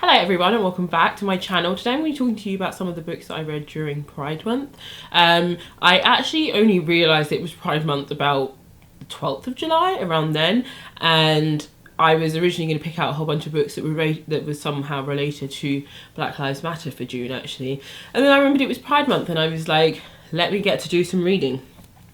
Hello everyone and welcome back to my channel. Today I'm going to be talking to you about some of the books that I read during Pride Month. I actually only realised it was Pride Month about the 12th of July, around then, and I was originally going to pick out a whole bunch of books that was somehow related to Black Lives Matter for June actually. And then I remembered it was Pride Month and I was like, let me get to do some reading.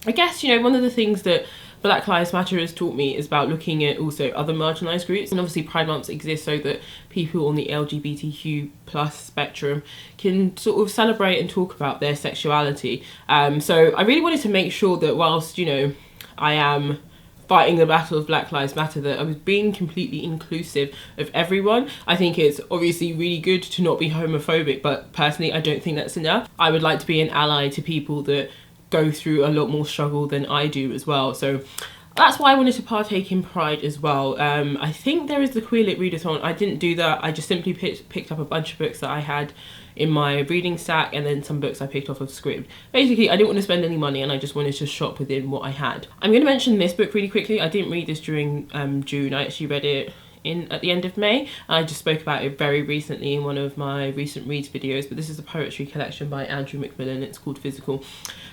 I guess, you know, one of the things that Black Lives Matter has taught me is about looking at also other marginalised groups, and obviously Pride Months exist so that people on the LGBTQ plus spectrum can sort of celebrate and talk about their sexuality. So I really wanted to make sure that whilst, you know, I am fighting the battle of Black Lives Matter, that I was being completely inclusive of everyone. I think it's obviously really good to not be homophobic, but personally I don't think that's enough. I would like to be an ally to people that go through a lot more struggle than I do as well. So that's why I wanted to partake in Pride as well. I think there is the Queer Lit Readathon. I didn't do that. I just simply picked up a bunch of books that I had in my reading stack and then some books I picked off of Scribd. Basically, I didn't want to spend any money and I just wanted to shop within what I had. I'm going to mention this book really quickly. I didn't read this during June. I actually read it at the end of May. I just spoke about it very recently in one of my recent reads videos, but this is a poetry collection by Andrew Macmillan. It's called Physical,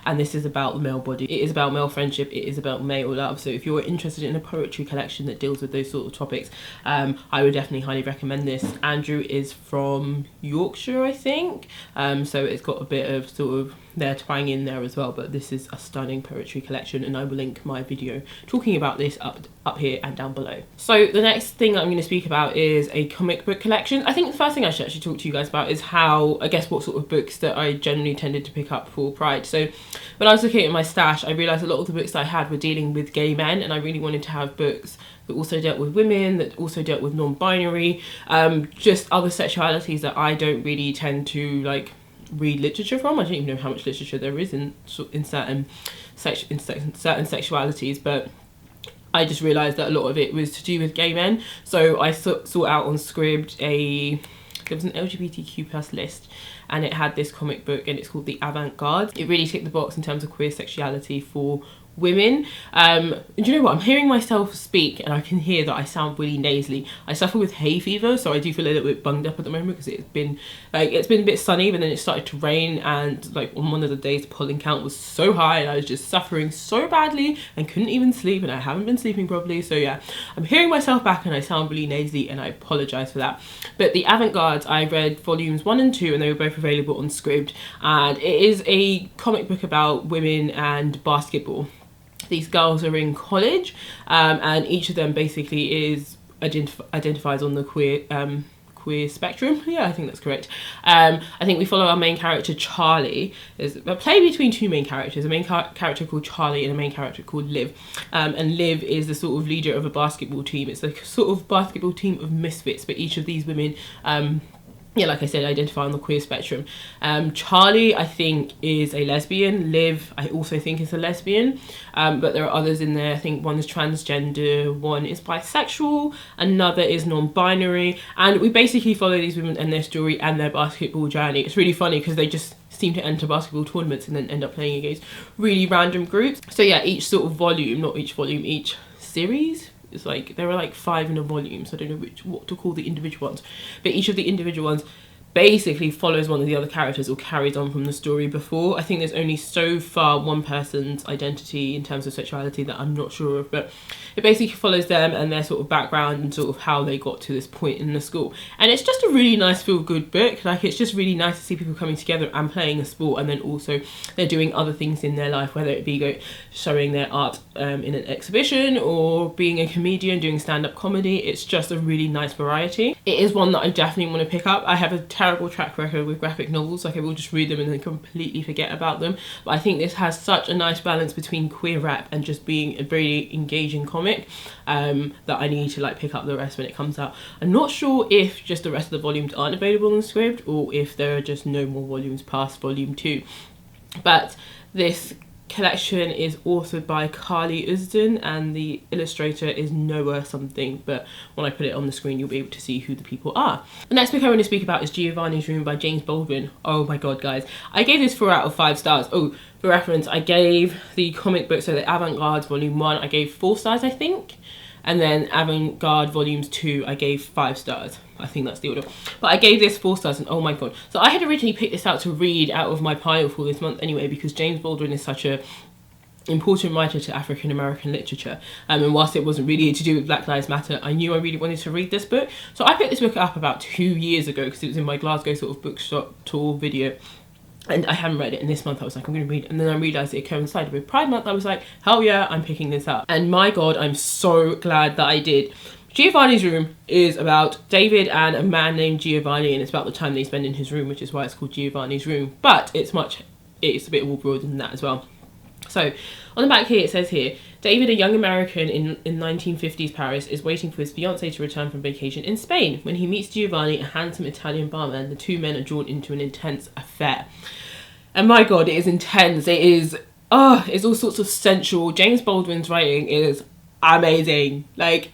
and this is about the male body. It is about male friendship, it is about male love. So if you're interested in a poetry collection that deals with those sort of topics, I would definitely highly recommend this. Andrew is from Yorkshire, I think, so it's got a bit of sort of their twang in there as well, but this is a stunning poetry collection and I will link my video talking about this up here and down below. So the next thing I'm going to speak about is a comic book collection. I think the first thing I should actually talk to you guys about is how, I guess, what sort of books that I generally tended to pick up for Pride. So when I was looking at my stash, I realised a lot of the books that I had were dealing with gay men, and I really wanted to have books that also dealt with women, that also dealt with non-binary, just other sexualities that I don't really tend to like read literature from. I don't even know how much literature there is in certain sexualities, but I just realised that a lot of it was to do with gay men. So I sought out on Scribd there was an LGBTQ plus list, and it had this comic book and it's called the Avant-Guards. It really ticked the box in terms of queer sexuality for women. And do you know what, I'm hearing myself speak and I can hear that I sound really nasally. I suffer with hay fever, so I do feel a little bit bunged up at the moment because it's been a bit sunny, but then it started to rain, and like on one of the days the pollen count was so high and I was just suffering so badly and couldn't even sleep, and I haven't been sleeping properly. So yeah, I'm hearing myself back and I sound really nasally and I apologise for that. But the Avant-Guards, I read volumes 1 and 2 and they were both available on Scribd, and it is a comic book about women and basketball. These girls are in college, and each of them basically identifies on the queer spectrum. Yeah, I think that's correct. I think we follow our main character Charlie. There's a play between two main characters, a main character called Charlie and a main character called Liv. And Liv is the sort of leader of a basketball team. It's like a sort of basketball team of misfits, but each of these women yeah, like I said, identify on the queer spectrum. Charlie, I think, is a lesbian. Liv, I also think, is a lesbian. But there are others in there. I think one is transgender, one is bisexual, another is non-binary. And we basically follow these women and their story and their basketball journey. It's really funny because they just seem to enter basketball tournaments and then end up playing against really random groups. So yeah, each sort of volume, not each volume, each series, it's like there are like 5 in a volume, so I don't know what to call the individual ones, but each of the individual ones basically follows one of the other characters or carries on from the story before. I think there's only so far one person's identity in terms of sexuality that I'm not sure of, but it basically follows them and their sort of background and sort of how they got to this point in the school. And it's just a really nice feel-good book. Like, it's just really nice to see people coming together and playing a sport, and then also they're doing other things in their life, whether it be showing their art in an exhibition or being a comedian, doing stand-up comedy. It's just a really nice variety. It is one that I definitely want to pick up. I have a terrible track record with graphic novels. Like, I will just read them and then completely forget about them, but I think this has such a nice balance between queer rap and just being a very engaging comic that I need to like pick up the rest when it comes out. I'm not sure if just the rest of the volumes aren't available on Scribd or if there are just no more volumes past volume 2, but this collection is authored by Carly Usden and the illustrator is Noah something, but when I put it on the screen you'll be able to see who the people are. The next book I want to speak about is Giovanni's Room by James Baldwin. Oh my god, guys, I gave this 4 out of 5 stars. Oh, for reference, I gave the comic book, so the Avant-Guards volume 1, I gave 4 stars, I think. And then Avant-Garde Volumes 2, I gave 5 stars. I think that's the order. But I gave this 4 stars, and oh my god. So I had originally picked this out to read out of my pile for this month anyway, because James Baldwin is such a important writer to African American literature, and whilst it wasn't really to do with Black Lives Matter, I knew I really wanted to read this book. So I picked this book up about 2 years ago because it was in my Glasgow sort of bookshop tour video, and I hadn't read it. And this month I was like, I'm going to read it. And then I realised it coincided with Pride Month. I was like, hell yeah, I'm picking this up. And my god, I'm so glad that I did. Giovanni's Room is about David and a man named Giovanni, and it's about the time they spend in his room, which is why it's called Giovanni's Room. But it's a bit more broader than that as well. So on the back here it says here, David, a young American in 1950s Paris, is waiting for his fiancée to return from vacation in Spain. When he meets Giovanni, a handsome Italian barman, the two men are drawn into an intense affair. And my god, it is intense. It is, it's all sorts of sensual. James Baldwin's writing is amazing. Like,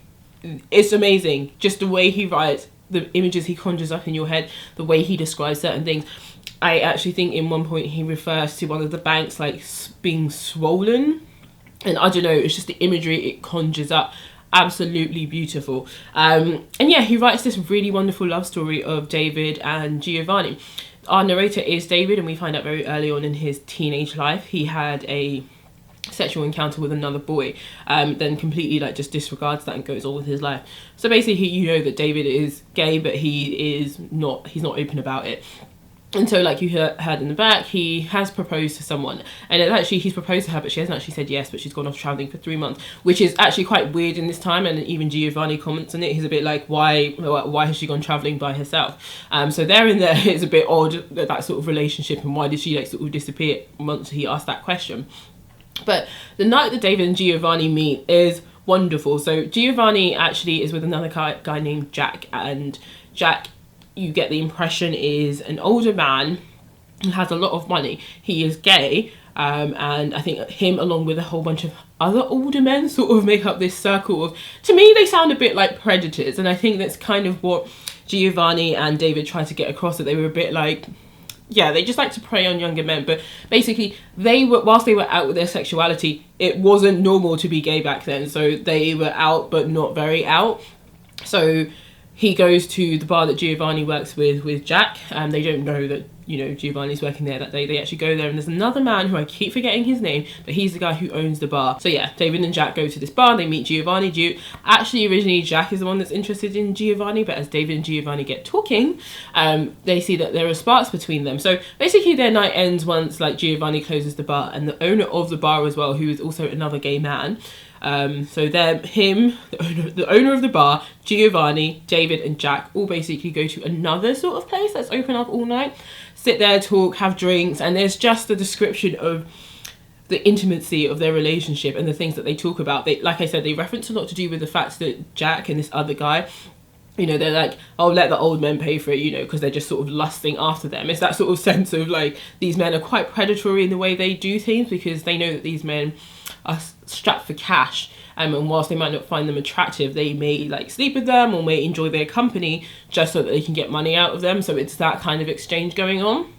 it's amazing. Just the way he writes, the images he conjures up in your head, the way he describes certain things. I actually think in one point he refers to one of the banks like being swollen, and I don't know, it's just the imagery it conjures up. Absolutely beautiful. And yeah, he writes this really wonderful love story of David and Giovanni. Our narrator is David, and we find out very early on in his teenage life he had a sexual encounter with another boy, then completely like just disregards that and goes on with his life. So basically, you know that David is gay, but he's not open about it. And so, like you heard in the back, he has proposed to someone, and it's actually, he's proposed to her, but she hasn't actually said yes, but she's gone off travelling for 3 months, which is actually quite weird in this time. And even Giovanni comments on it. He's a bit like, why has she gone travelling by herself? So there and there, it's a bit odd, that sort of relationship, and why did she like sort of disappear once he asked that question. But the night that David and Giovanni meet is wonderful. So Giovanni actually is with another guy named Jack, and Jack, you get the impression, is an older man who has a lot of money. He is gay, and I think him along with a whole bunch of other older men sort of make up this circle of, to me they sound a bit like predators, and I think that's kind of what Giovanni and David tried to get across, that they were a bit like, yeah, they just like to prey on younger men. But basically, whilst they were out with their sexuality, it wasn't normal to be gay back then, so they were out but not very out. So he goes to the bar that Giovanni works with Jack, and they don't know that, you know, Giovanni's working there that day. They actually go there, and there's another man who I keep forgetting his name, but he's the guy who owns the bar. So yeah, David and Jack go to this bar, they meet Giovanni. Actually, originally Jack is the one that's interested in Giovanni, but as David and Giovanni get talking, they see that there are sparks between them. So basically their night ends once like Giovanni closes the bar, and the owner of the bar as well, who is also another gay man. So the owner of the bar, Giovanni, David and Jack all basically go to another sort of place that's open up all night, sit there, talk, have drinks, and there's just a description of the intimacy of their relationship and the things that they talk about. They, like I said, they reference a lot to do with the fact that Jack and this other guy, you know, they're like, oh, let the old men pay for it, you know, because they're just sort of lusting after them. It's that sort of sense of like, these men are quite predatory in the way they do things, because they know that these men are strapped for cash, and whilst they might not find them attractive, they may like sleep with them or may enjoy their company just so that they can get money out of them. So it's that kind of exchange going on.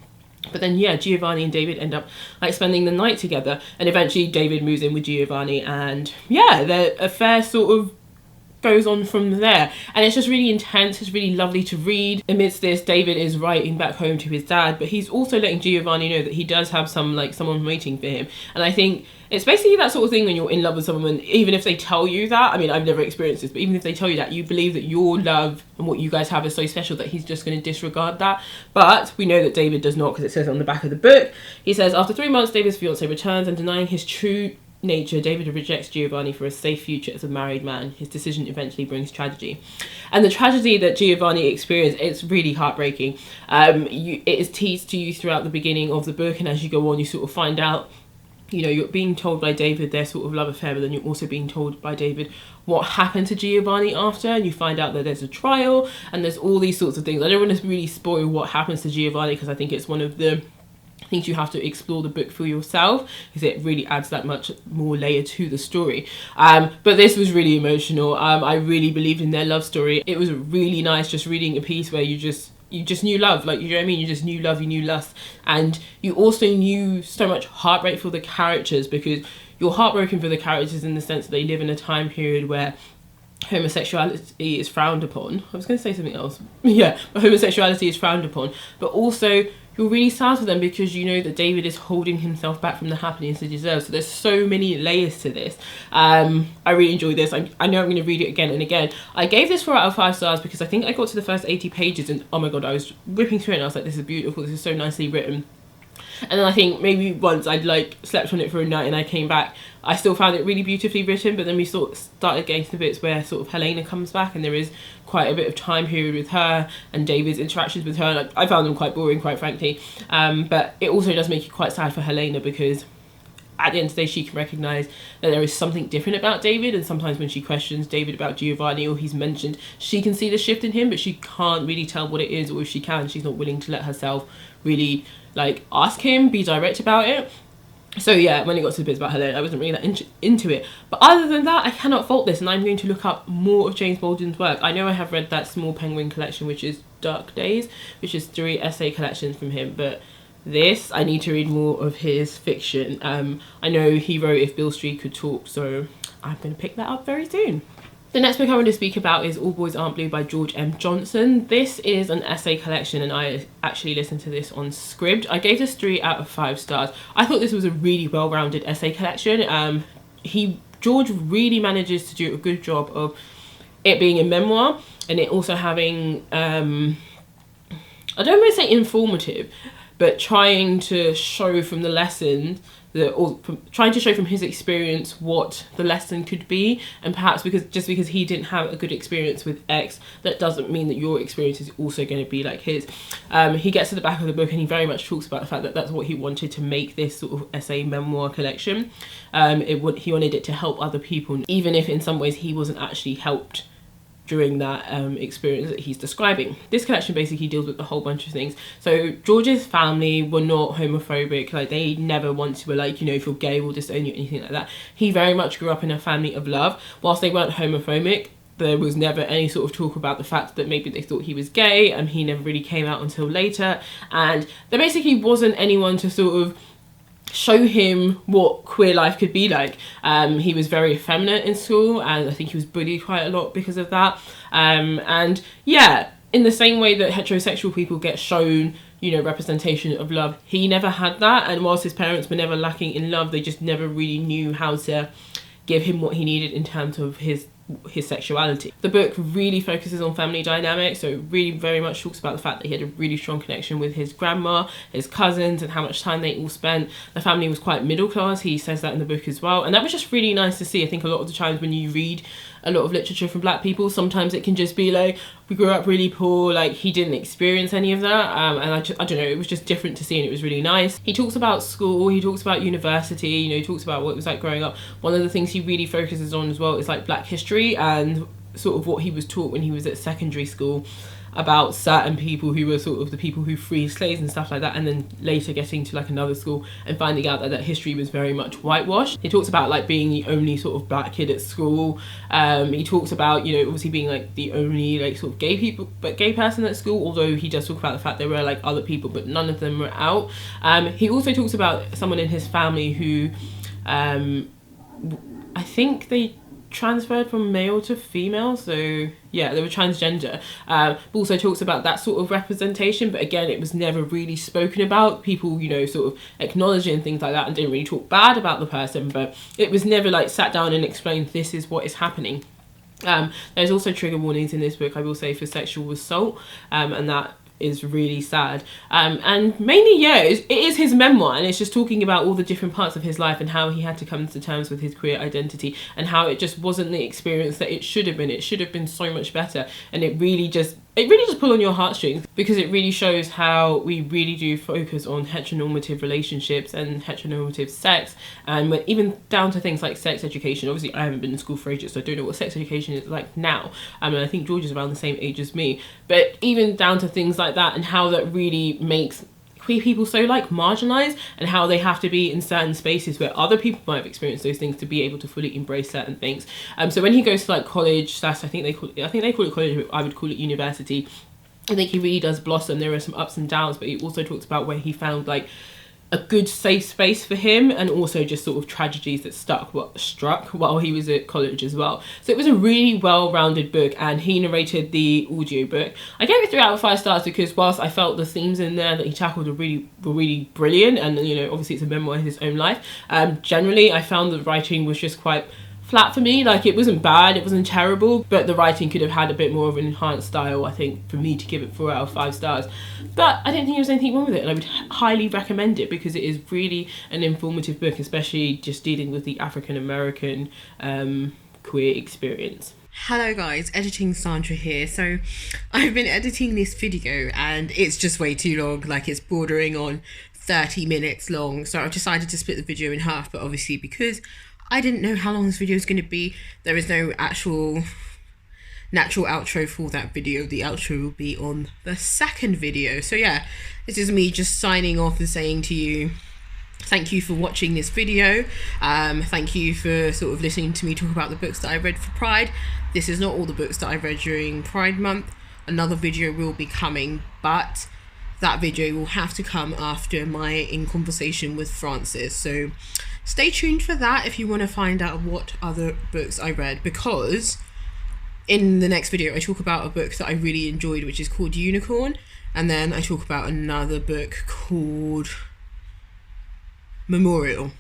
But then yeah, Giovanni and David end up like spending the night together, and eventually David moves in with Giovanni, and yeah, their affair sort of goes on from there, and it's just really intense. It's really lovely to read. Amidst this, David is writing back home to his dad, but he's also letting Giovanni know that he does have someone waiting for him. And I think it's basically that sort of thing when you're in love with someone, even if they tell you that, I mean, I've never experienced this, but even if they tell you that, you believe that your love and what you guys have is so special that he's just going to disregard that. But we know that David does not, because it says on the back of the book, he says, after 3 months, David's fiancée returns, and denying his true nature, David rejects Giovanni for a safe future as a married man. His decision eventually brings tragedy, and the tragedy that Giovanni experienced, it's really heartbreaking. It is teased to you throughout the beginning of the book, and as you go on, you sort of find out, you know, you're being told by David their sort of love affair, but then you're also being told by David what happened to Giovanni after, and you find out that there's a trial and there's all these sorts of things. I don't want to really spoil what happens to Giovanni, because I think it's one of the things you have to explore the book for yourself, because it really adds that much more layer to the story. But this was really emotional. I really believed in their love story. It was really nice just reading a piece where you just knew love, like, you know what I mean? You just knew love, you knew lust, and you also knew so much heartbreak for the characters, because you're heartbroken for the characters in the sense that they live in a time period where homosexuality is frowned upon. I was going to say something else. Yeah, but homosexuality is frowned upon. But also, you're really sad for them because you know that David is holding himself back from the happiness he deserves. So there's so many layers to this. I really enjoyed this. I know I'm going to read it again and again. I gave this 4 out of 5 stars because I think I got to the first 80 pages and oh my god, I was ripping through it and I was like, this is beautiful. This is so nicely written. And then I think maybe once I'd like slept on it for a night and I came back, I still found it really beautifully written, but then we sort of started getting to the bits where sort of Helena comes back and there is quite a bit of time period with her and David's interactions with her. And I found them quite boring, quite frankly. But it also does make you quite sad for Helena because at the end of the day, she can recognise that there is something different about David, and sometimes when she questions David about Giovanni or he's mentioned, she can see the shift in him, but she can't really tell what it is, or if she can, she's not willing to let herself really like ask him, be direct about it. So yeah, when it got to the bits about Helena, I wasn't really that into it. But other than that, I cannot fault this, and I'm going to look up more of James Baldwin's work. I know I have read that Small Penguin collection, which is Dark Days, which is 3 essay collections from him, but this, I need to read more of his fiction. I know he wrote If Beale Street Could Talk, so I'm going to pick that up very soon. The next book I want to speak about is All Boys Aren't Blue by George M. Johnson. This is an essay collection and I actually listened to this on Scribd. I gave this 3 out of 5 stars. I thought this was a really well-rounded essay collection. George really manages to do a good job of it being a memoir and it also having, I don't want to say informative, but trying to show from the lesson trying to show from his experience what the lesson could be, and perhaps just because he didn't have a good experience with X, that doesn't mean that your experience is also going to be like his. He gets to the back of the book and he very much talks about the fact that that's what he wanted to make this sort of essay memoir collection. He wanted it to help other people, even if in some ways he wasn't actually helped during that experience that he's describing. This collection basically deals with a whole bunch of things. So George's family were not homophobic, like they never once were like, you know, if you're gay we'll disown you, anything like that. He very much grew up in a family of love. Whilst they weren't homophobic, there was never any sort of talk about the fact that maybe they thought he was gay, and he never really came out until later, and there basically wasn't anyone to sort of show him what queer life could be like. He was very effeminate in school and I think he was bullied quite a lot because of that. And yeah, in the same way that heterosexual people get shown, you know, representation of love, he never had that. And whilst his parents were never lacking in love, they just never really knew how to give him what he needed in terms of his sexuality. The book really focuses on family dynamics, so it really very much talks about the fact that he had a really strong connection with his grandma, his cousins, and how much time they all spent. The family was quite middle class, he says that in the book as well, and that was just really nice to see. I think a lot of the times when you read a lot of literature from black people, sometimes it can just be like, we grew up really poor, like he didn't experience any of that, and I don't know, it was just different to see and it was really nice. He talks about school, he talks about university, you know, he talks about what it was like growing up. One of the things he really focuses on as well is like black history and sort of what he was taught when he was at secondary school about certain people who were sort of the people who freed slaves and stuff like that, and then later getting to like another school and finding out that that history was very much whitewashed. He talks about like being the only sort of black kid at school. He talks about, you know, obviously being like the only like sort of gay person at school, although he does talk about the fact there were like other people but none of them were out. He also talks about someone in his family who I think they transferred from male to female, so yeah, they were transgender, but also talks about that sort of representation, but again it was never really spoken about. People, you know, sort of acknowledging things like that and didn't really talk bad about the person, but it was never like sat down and explained this is what is happening. There's also trigger warnings in this book, I will say, for sexual assault, and that is really sad, and mainly, yeah, it is his memoir, and it's just talking about all the different parts of his life and how he had to come to terms with his queer identity and how it just wasn't the experience that it should have been. It should have been so much better, and it really just pull on your heartstrings, because it really shows how we really do focus on heteronormative relationships and heteronormative sex, and even down to things like sex education. Obviously I haven't been in school for ages, so I don't know what sex education is like now, and I think George is around the same age as me, but even down to things like that and how that really makes queer people so like marginalized, and how they have to be in certain spaces where other people might have experienced those things to be able to fully embrace certain things. So when he goes to like college, I think they call it college, but I would call it university, I think he really does blossom. There are some ups and downs, but he also talks about where he found like a good safe space for him, and also just sort of tragedies that struck while he was at college as well. So it was a really well-rounded book, and he narrated the audiobook. I gave it 3 out of 5 stars because whilst I felt the themes in there that he tackled were really brilliant, and you know, obviously it's a memoir of his own life, generally I found the writing was just quite flat for me. Like, it wasn't bad, it wasn't terrible, but the writing could have had a bit more of an enhanced style, I think, for me to give it 4 out of 5 stars. But I didn't think there was anything wrong with it, and I would highly recommend it because it is really an informative book, especially just dealing with the African American queer experience. Hello guys, editing Sandra here. So I've been editing this video and it's just way too long, like it's bordering on 30 minutes long. So I've decided to split the video in half, but obviously because I didn't know how long this video is going to be, there is no actual natural outro for that video. The outro will be on the second video. So yeah, this is me just signing off and saying to you, thank you for watching this video. Thank you for sort of listening to me talk about the books that I read for Pride. This is not all the books that I read during Pride Month. Another video will be coming, but that video will have to come after my In Conversation with Francis. So stay tuned for that if you want to find out what other books I read, because in the next video I talk about a book that I really enjoyed, which is called Unicorn, and then I talk about another book called Memorial.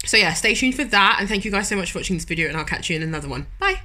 So yeah, stay tuned for that, and thank you guys so much for watching this video, and I'll catch you in another one. Bye!